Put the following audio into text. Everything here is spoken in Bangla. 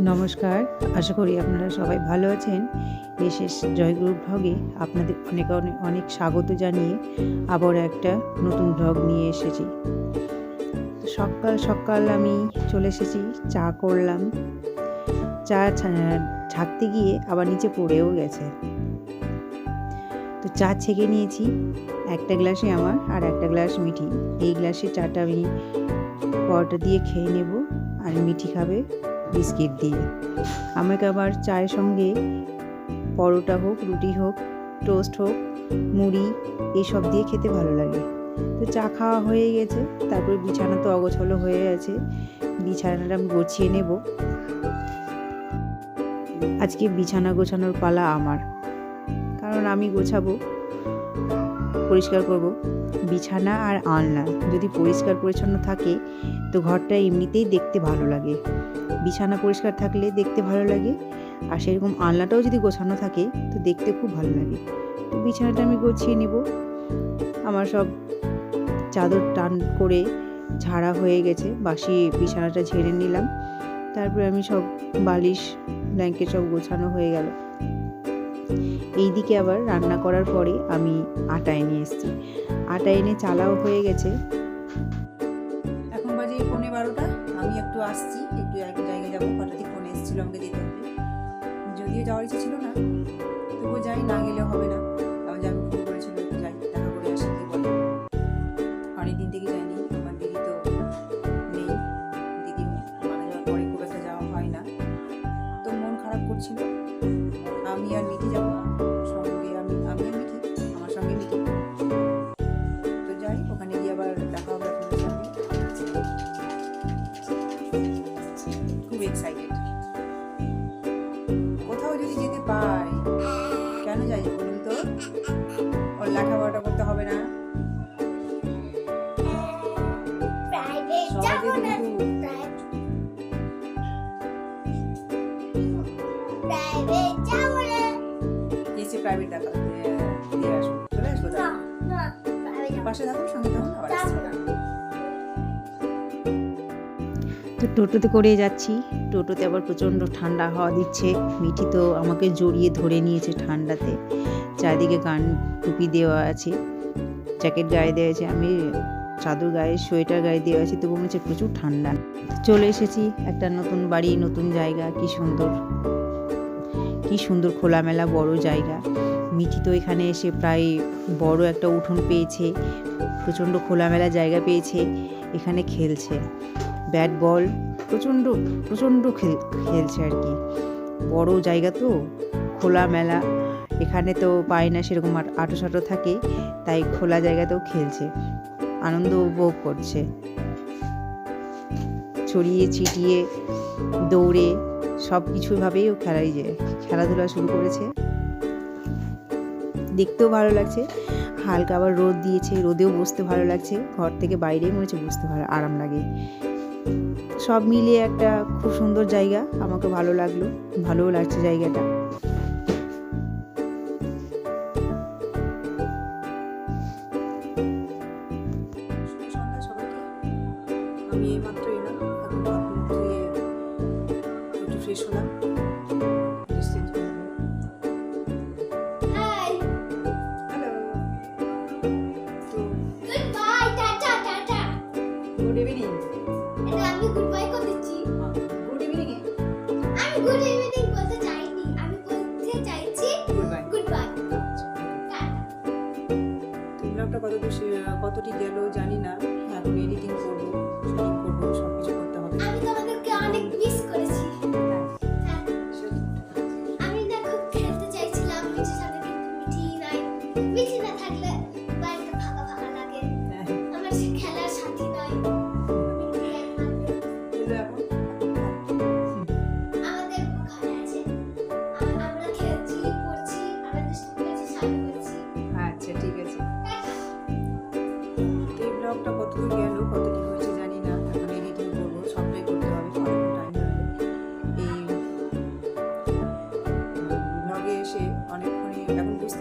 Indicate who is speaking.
Speaker 1: নমস্কার, আশা করি আপনারা সবাই ভালো আছেন। বিশেষ জয়গুরু ব্লগে আপনাদের অনেক অনেক অনেক স্বাগত জানিয়ে আবার একটা নতুন ব্লগ নিয়ে এসেছি। সকাল সকাল আমি চলে এসেছি, চা করলাম। চা ছাঁকতে গিয়ে আবার নিচে পড়েও গেছে, তো চা ছেঁকে নিয়েছি। একটা গ্লাসে আমার আর একটা গ্লাস মিঠি। এই গ্লাসে চাটা আমি পরোটা দিয়ে খেয়ে নেব, আর মিঠি খাবে বিস্কিট দিয়ে। আমাকে আবার চায়ের সঙ্গে পরোটা হোক, রুটি হোক, টোস্ট হোক, মুড়ি এইসব দিয়ে খেতে ভালো লাগে। তো চা খাওয়া হয়ে গেছে, তারপরে বিছানা তো অগোছালো হয়ে আছে, বিছানাটা আমি গুছিয়ে নেব। আজকে বিছানা গোছানোর পালা আমার, কারণ আমি গোছাবো, পরিষ্কার করব। বিছানা আর আলনা যদি পরিষ্কার পরিচ্ছন্ন থাকে তো ঘরটা এমনিতেই দেখতে ভালো লাগে। বিছানা পরিষ্কার থাকলে দেখতে ভালো লাগে, আর সেরকম আলনাটাও যদি গোছানো থাকে তো দেখতে খুব ভালো লাগে। তো বিছানাটা আমি গুছিয়ে নেব। আমার সব চাদর টান করে ঝাড়া হয়ে গেছে, বাসি বিছানাটা ঝেড়ে নিলাম। তারপরে আমি সব বালিশ ব্ল্যাঙ্কেট সব গোছানো হয়ে গেল। এইদিকে আবার রান্না করার পরে আমি আটা এনে এসেছি। আটা এনে চালাও হয়ে গেছে। এখন বাজে 11:15। আমি একটু আসছি, একটু এক জায়গায় যাবো। হঠাৎই ফোন এসেছিল, আমাকে যেতে হবে। যদিও যাওয়ার ইচ্ছে ছিল না, তবুও যাই, না গেলে হবে না। যে আমি ফোন করেছিল, যাই, দেখা করে আসি কি বলে। অনেকদিন থেকে যাইনি, আমার দিদি তো নেই। দিদি মারা যাওয়ার পরে খুব একটা যাওয়া হয় না, তো মন খারাপ করছিল। আমি আর মিঠি যাবো সঙ্গে, আমি আর মিঠি, আমার সঙ্গে মিঠি। তো যাই, ওখানে গিয়ে আবার দেখা হবে আপনাদের সঙ্গে। খুব এক্সাইটেড। কোথাও যদি যেতে পাই, কেন যাই বলুন তো? ওর লেখাপড়াটা করতে হবে না? প্রাইভেট দেখা দিয়ে আসবো, চলে আসবো, পাশে থাকুন, সঙ্গে থাকুন, আবার তো টোটোতে করে যাচ্ছি। টোটোতে আবার প্রচণ্ড ঠান্ডা হাওয়া দিচ্ছে। মিঠি তো আমাকে জড়িয়ে ধরে নিয়েছে ঠান্ডাতে। চারিদিকে গান টুপি দেওয়া আছে, জ্যাকেট গায়ে দেওয়া আছে, আমি চাদর গায়ে, সোয়েটার গায়ে দেওয়া আছে, তবু মনে হচ্ছে প্রচুর ঠান্ডা। চলে এসেছি একটা নতুন বাড়ি, নতুন জায়গা। কি সুন্দর, কি সুন্দর খোলামেলা বড় জায়গা। মিঠি তো এখানে এসে প্রায় বড় একটা উঠোন পেয়েছে, প্রচণ্ড খোলামেলা জায়গা পেয়েছে, এখানে খেলছে। ব্যাট বল প্রচণ্ড প্রচণ্ড খেলছে আর কি। বড় জায়গা তো, খোলামেলা, এখানে তো পায় না সেরকম আঁটো সাঁটো থাকে, তাই খোলা জায়গাতেও খেলছে, আনন্দ উপভোগ করছে। ছড়িয়ে ছিটিয়ে দৌড়ে সব কিছুভাবেই ও খেলাধুলা শুরু করেছে। দেখতেও ভালো লাগছে। হালকা আবার রোদ দিয়েছে, রোদেও বসতে ভালো লাগছে। ঘর থেকে বাইরেই মনে হচ্ছে বসতে ভালো আরাম লাগে। সব মিলিয়ে একটা খুব সুন্দর জায়গা, আমাকে ভালো লাগলো, ভালোও লাগছে জায়গাটা। আমি এইমাত্র এলাম, এখন হাত মুখ ধুয়ে একটু ফ্রেশ হলাম। Good evening.
Speaker 2: আমি গুড বাই করে দিচ্ছি।
Speaker 1: Good evening.
Speaker 2: আমি গুড ইভিনিং বলতে চাইনি, আমি বলতে চাইছি
Speaker 1: গুড বাই।
Speaker 2: Good bye.
Speaker 1: ব্লগটা কতটি গেল জানি না। এখন এডিটিং করবো, শুটিং করবো, সব কিছু করতে হবে।
Speaker 2: আমি তোমাদেরকে অনেক মিস করেছি। হ্যাঁ। আমি দেখো খেলতে চাইছিলাম মিঠির সাথে, কিন্তু মিঠি নাই। মিঠি না থাকলে বাড়িটা ফাঁকা ফাঁকা লাগে। আমার সে খেলার সাথী নাই। আমাদের ঘরে আছে, আমরা খেলছি, পড়ছি, আমরা দুষ্টু করেছি, শাড়ি করছি।
Speaker 1: আচ্ছা, ঠিক আছে। তো এই ব্লগটা কতদূর গেল, কতটি হয়েছে জানি না। এখন এডিটিং করবো, সবটাই করতে হবে, টাইম লাগবে। এই ব্লগে এসে অনেকক্ষণই এখন বুঝতে